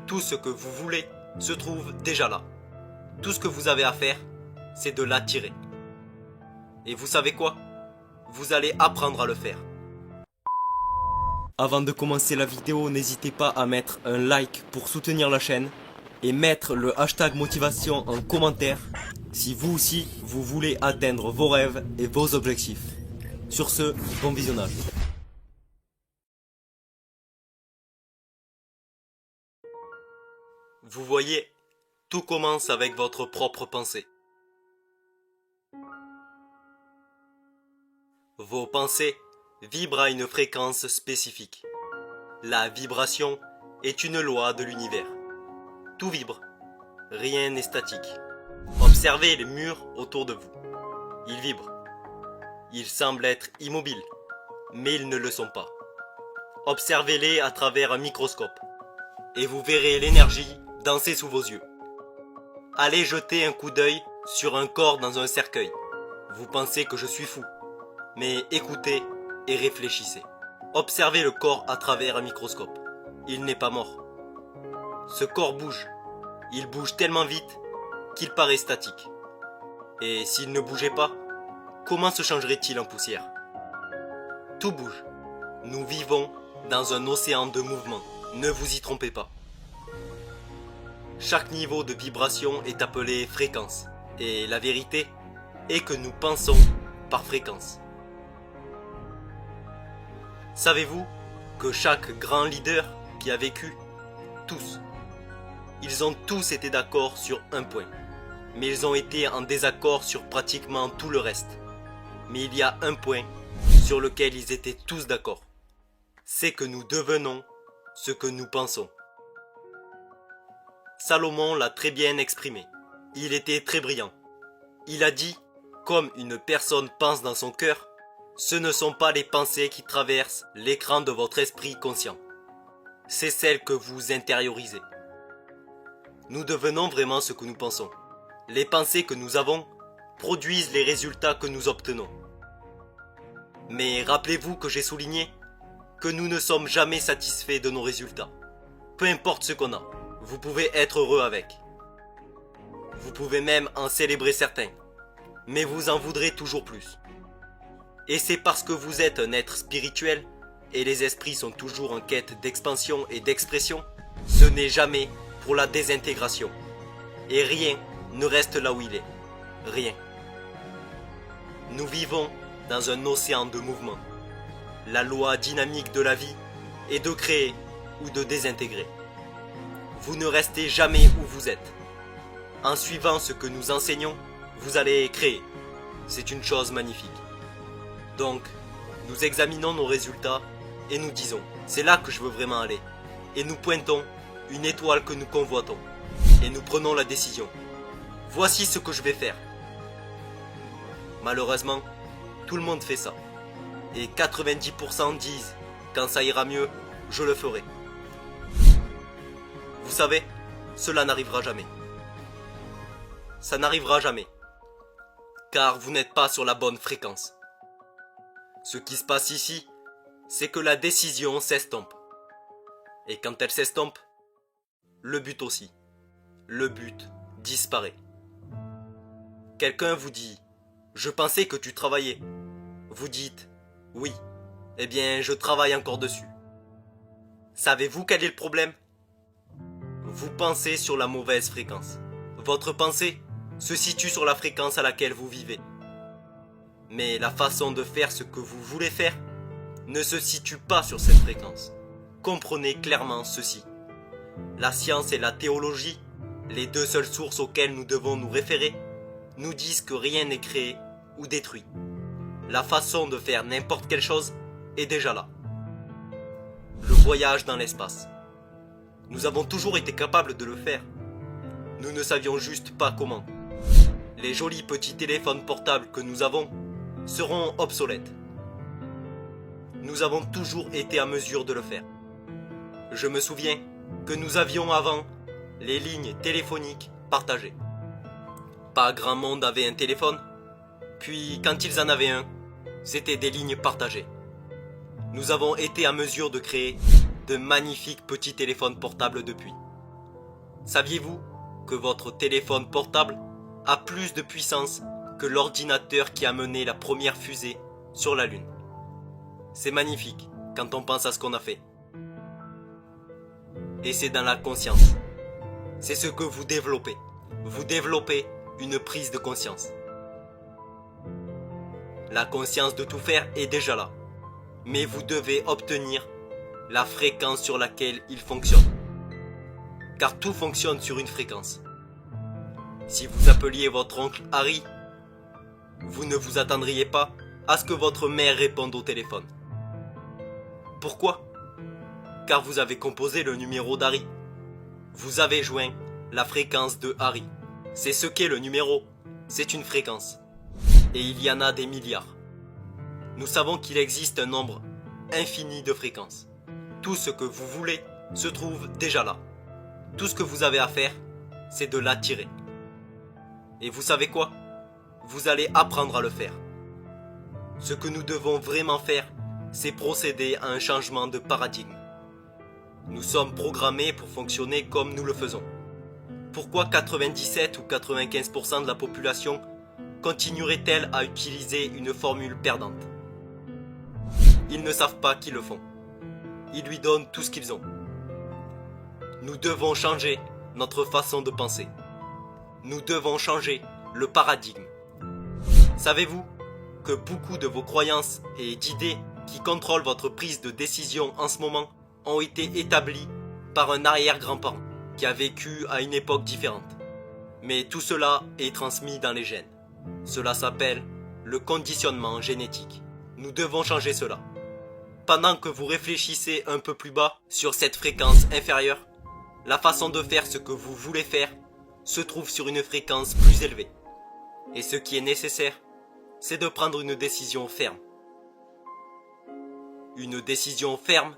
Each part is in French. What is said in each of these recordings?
Tout ce que vous voulez se trouve déjà là. Tout ce que vous avez à faire, c'est de l'attirer. Et vous savez quoi? Vous allez apprendre à le faire. Avant de commencer la vidéo, n'hésitez pas à mettre un like pour soutenir la chaîne et mettre le hashtag motivation en commentaire si vous aussi vous voulez atteindre vos rêves et vos objectifs. Sur ce, bon visionnage. Vous voyez, tout commence avec votre propre pensée. Vos pensées vibrent à une fréquence spécifique. La vibration est une loi de l'univers. Tout vibre, rien n'est statique. Observez les murs autour de vous. Ils vibrent. Ils semblent être immobiles, mais ils ne le sont pas. Observez-les à travers un microscope et vous verrez l'énergie danser sous vos yeux. Allez jeter un coup d'œil sur un corps dans un cercueil. Vous pensez que je suis fou, mais écoutez et réfléchissez. Observez le corps à travers un microscope. Il n'est pas mort. Ce corps bouge. Il bouge tellement vite qu'il paraît statique. Et s'il ne bougeait pas, comment se changerait-il en poussière? Tout bouge. Nous vivons dans un océan de mouvement. Ne vous y trompez pas. Chaque niveau de vibration est appelé fréquence. Et la vérité est que nous pensons par fréquence. Savez-vous que chaque grand leader qui a vécu, tous, ils ont tous été d'accord sur un point. Mais ils ont été en désaccord sur pratiquement tout le reste. Mais il y a un point sur lequel ils étaient tous d'accord. C'est que nous devenons ce que nous pensons. Salomon l'a très bien exprimé. Il était très brillant. Il a dit, comme une personne pense dans son cœur, ce ne sont pas les pensées qui traversent l'écran de votre esprit conscient. C'est celles que vous intériorisez. Nous devenons vraiment ce que nous pensons. Les pensées que nous avons produisent les résultats que nous obtenons. Mais rappelez-vous que j'ai souligné que nous ne sommes jamais satisfaits de nos résultats. Peu importe ce qu'on a, vous pouvez être heureux avec. Vous pouvez même en célébrer certains, mais vous en voudrez toujours plus. Et c'est parce que vous êtes un être spirituel, et les esprits sont toujours en quête d'expansion et d'expression, ce n'est jamais pour la désintégration. Et rien ne reste là où il est. Rien. Nous vivons dans un océan de mouvement. La loi dynamique de la vie est de créer ou de désintégrer. Vous ne restez jamais où vous êtes. En suivant ce que nous enseignons, vous allez créer. C'est une chose magnifique. Donc, nous examinons nos résultats et nous disons, c'est là que je veux vraiment aller. Et nous pointons une étoile que nous convoitons. Et nous prenons la décision. Voici ce que je vais faire. Malheureusement, tout le monde fait ça. Et 90% disent, quand ça ira mieux, je le ferai. Vous savez, cela n'arrivera jamais. Ça n'arrivera jamais. Car vous n'êtes pas sur la bonne fréquence. Ce qui se passe ici, c'est que la décision s'estompe. Et quand elle s'estompe, le but aussi. Le but disparaît. Quelqu'un vous dit « Je pensais que tu travaillais ». Vous dites « Oui, eh bien je travaille encore dessus ». Savez-vous quel est le problème? Vous pensez sur la mauvaise fréquence. Votre pensée se situe sur la fréquence à laquelle vous vivez. Mais la façon de faire ce que vous voulez faire ne se situe pas sur cette fréquence. Comprenez clairement ceci. La science et la théologie, les deux seules sources auxquelles nous devons nous référer, nous disent que rien n'est créé ou détruit. La façon de faire n'importe quelle chose est déjà là. Le voyage dans l'espace. Nous avons toujours été capables de le faire. Nous ne savions juste pas comment. Les jolis petits téléphones portables que nous avons seront obsolètes. Nous avons toujours été à mesure de le faire. Je me souviens que nous avions avant les lignes téléphoniques partagées. Pas grand monde avait un téléphone, puis quand ils en avaient un, c'était des lignes partagées. Nous avons été à mesure de créer de magnifiques petits téléphones portables depuis. Saviez-vous que votre téléphone portable a plus de puissance que l'ordinateur qui a mené la première fusée sur la Lune? C'est magnifique quand on pense à ce qu'on a fait. Et c'est dans la conscience. C'est ce que vous développez. Vous développez une prise de conscience. La conscience de tout faire est déjà là. Mais vous devez obtenir la fréquence sur laquelle il fonctionne. Car tout fonctionne sur une fréquence. Si vous appeliez votre oncle Harry, vous ne vous attendriez pas à ce que votre mère réponde au téléphone. Pourquoi? Car vous avez composé le numéro d'Harry. Vous avez joint la fréquence de Harry. C'est ce qu'est le numéro. C'est une fréquence. Et il y en a des milliards. Nous savons qu'il existe un nombre infini de fréquences. Tout ce que vous voulez se trouve déjà là. Tout ce que vous avez à faire, c'est de l'attirer. Et vous savez quoi? Vous allez apprendre à le faire. Ce que nous devons vraiment faire, c'est procéder à un changement de paradigme. Nous sommes programmés pour fonctionner comme nous le faisons. Pourquoi 97 ou 95% de la population continuerait-elle à utiliser une formule perdante? Ils ne savent pas qu'ils le font. Ils lui donnent tout ce qu'ils ont. Nous devons changer notre façon de penser. Nous devons changer le paradigme. Savez-vous que beaucoup de vos croyances et d'idées qui contrôlent votre prise de décision en ce moment ont été établies par un arrière-grand-parent qui a vécu à une époque différente. Mais tout cela est transmis dans les gènes. Cela s'appelle le conditionnement génétique. Nous devons changer cela. Pendant que vous réfléchissez un peu plus bas sur cette fréquence inférieure, la façon de faire ce que vous voulez faire se trouve sur une fréquence plus élevée. Et ce qui est nécessaire, c'est de prendre une décision ferme. Une décision ferme,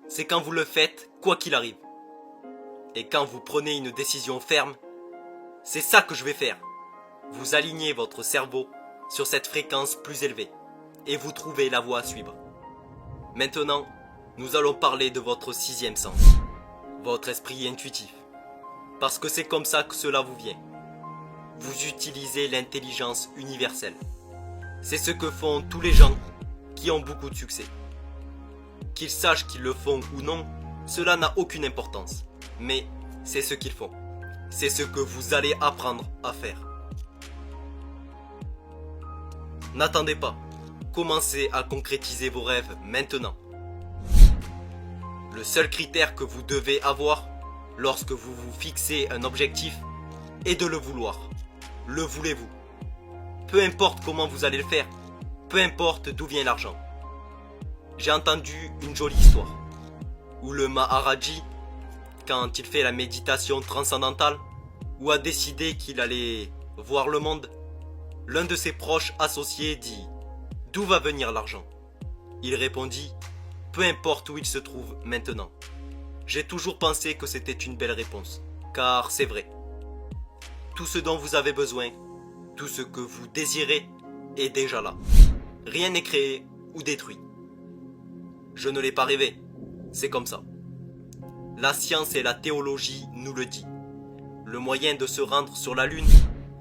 c'est quand vous le faites quoi qu'il arrive. Et quand vous prenez une décision ferme, c'est ça que je vais faire. Vous alignez votre cerveau sur cette fréquence plus élevée et vous trouvez la voie à suivre. Maintenant, nous allons parler de votre sixième sens, votre esprit intuitif. Parce que c'est comme ça que cela vous vient. Vous utilisez l'intelligence universelle. C'est ce que font tous les gens qui ont beaucoup de succès. Qu'ils sachent qu'ils le font ou non, cela n'a aucune importance. Mais c'est ce qu'ils font. C'est ce que vous allez apprendre à faire. N'attendez pas. Commencez à concrétiser vos rêves maintenant. Le seul critère que vous devez avoir lorsque vous vous fixez un objectif est de le vouloir. Le voulez-vous? Peu importe comment vous allez le faire, peu importe d'où vient l'argent. J'ai entendu une jolie histoire où le Maharaji, quand il fait la méditation transcendantale, ou a décidé qu'il allait voir le monde, l'un de ses proches associés dit « D'où va venir l'argent ?» Il répondit « Peu importe où il se trouve maintenant. » J'ai toujours pensé que c'était une belle réponse, car c'est vrai. Tout ce dont vous avez besoin, tout ce que vous désirez est déjà là. Rien n'est créé ou détruit. Je ne l'ai pas rêvé, c'est comme ça. La science et la théologie nous le disent. Le moyen de se rendre sur la Lune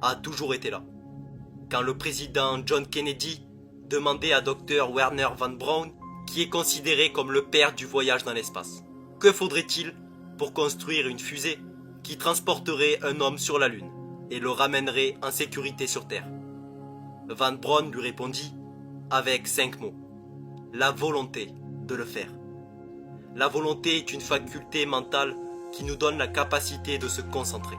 a toujours été là. Quand le président John Kennedy demandait à Dr Wernher von Braun, qui est considéré comme le père du voyage dans l'espace, que faudrait-il pour construire une fusée qui transporterait un homme sur la Lune et le ramènerait en sécurité sur Terre? Von Braun lui répondit avec 5 mots. La volonté de le faire. La volonté est une faculté mentale qui nous donne la capacité de se concentrer.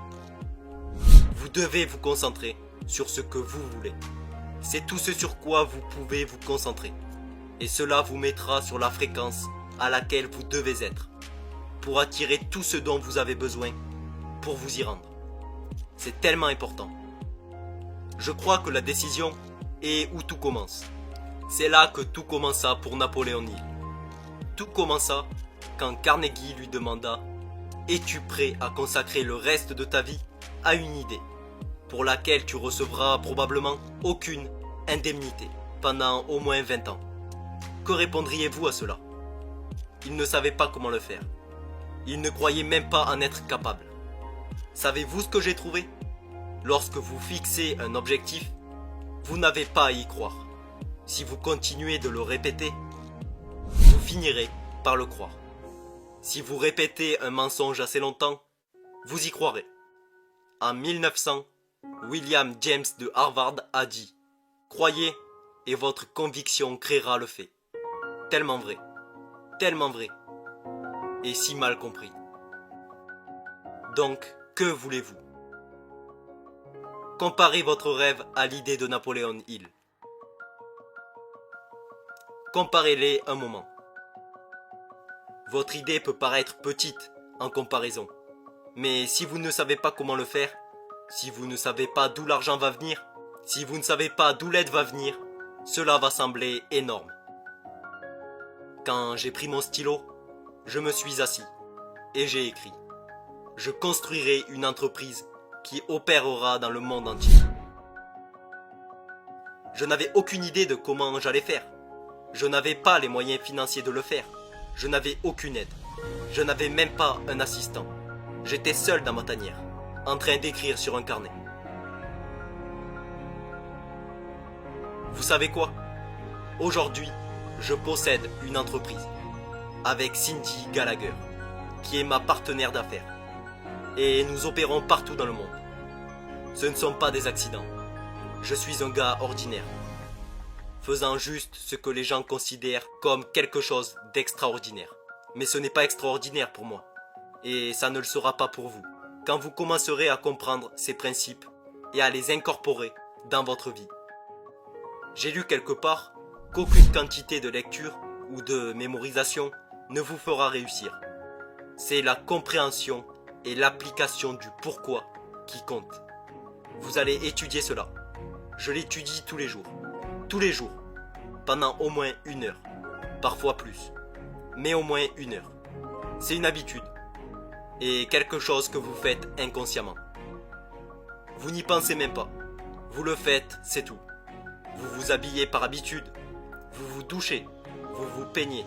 Vous devez vous concentrer sur ce que vous voulez. C'est tout ce sur quoi vous pouvez vous concentrer. Et cela vous mettra sur la fréquence à laquelle vous devez être, pour attirer tout ce dont vous avez besoin, pour vous y rendre. C'est tellement important. Je crois que la décision est où tout commence. C'est là que tout commença pour Napoléon Hill. Tout commença quand Carnegie lui demanda « Es-tu prêt à consacrer le reste de ta vie à une idée pour laquelle tu recevras probablement aucune indemnité pendant au moins 20 ans ?» Que répondriez-vous à cela? Il ne savait pas comment le faire. Il ne croyait même pas en être capable. Savez-vous ce que j'ai trouvé? Lorsque vous fixez un objectif, vous n'avez pas à y croire. Si vous continuez de le répéter, vous finirez par le croire. Si vous répétez un mensonge assez longtemps, vous y croirez. En 1900, William James de Harvard a dit « Croyez et votre conviction créera le fait ». Tellement vrai, et si mal compris. Donc, que voulez-vous? Comparez votre rêve à l'idée de Napoléon Hill. Comparez-les un moment. Votre idée peut paraître petite en comparaison, mais si vous ne savez pas comment le faire, si vous ne savez pas d'où l'argent va venir, si vous ne savez pas d'où l'aide va venir, cela va sembler énorme. Quand j'ai pris mon stylo, je me suis assis et j'ai écrit « Je construirai une entreprise qui opérera dans le monde entier ». Je n'avais aucune idée de comment j'allais faire. Je n'avais pas les moyens financiers de le faire. Je n'avais aucune aide. Je n'avais même pas un assistant. J'étais seul dans ma tanière, en train d'écrire sur un carnet. Vous savez quoi? Aujourd'hui, je possède une entreprise avec Cindy Gallagher, qui est ma partenaire d'affaires. Et nous opérons partout dans le monde. Ce ne sont pas des accidents. Je suis un gars ordinaire, faisant juste ce que les gens considèrent comme quelque chose d'extraordinaire. Mais ce n'est pas extraordinaire pour moi. Et ça ne le sera pas pour vous, quand vous commencerez à comprendre ces principes et à les incorporer dans votre vie. J'ai lu quelque part qu'aucune quantité de lecture ou de mémorisation ne vous fera réussir. C'est la compréhension et l'application du pourquoi qui compte. Vous allez étudier cela. Je l'étudie tous les jours, pendant au moins 1 heure, parfois plus, mais au moins 1 heure. C'est une habitude et quelque chose que vous faites inconsciemment. Vous n'y pensez même pas, vous le faites, c'est tout. Vous vous habillez par habitude, vous vous douchez, vous vous peignez,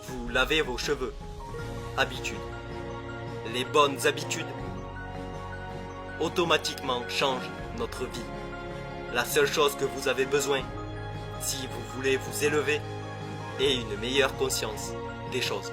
vous lavez vos cheveux. Habitude. Les bonnes habitudes automatiquement changent notre vie. La seule chose que vous avez besoin, si vous voulez vous élever, est une meilleure conscience des choses.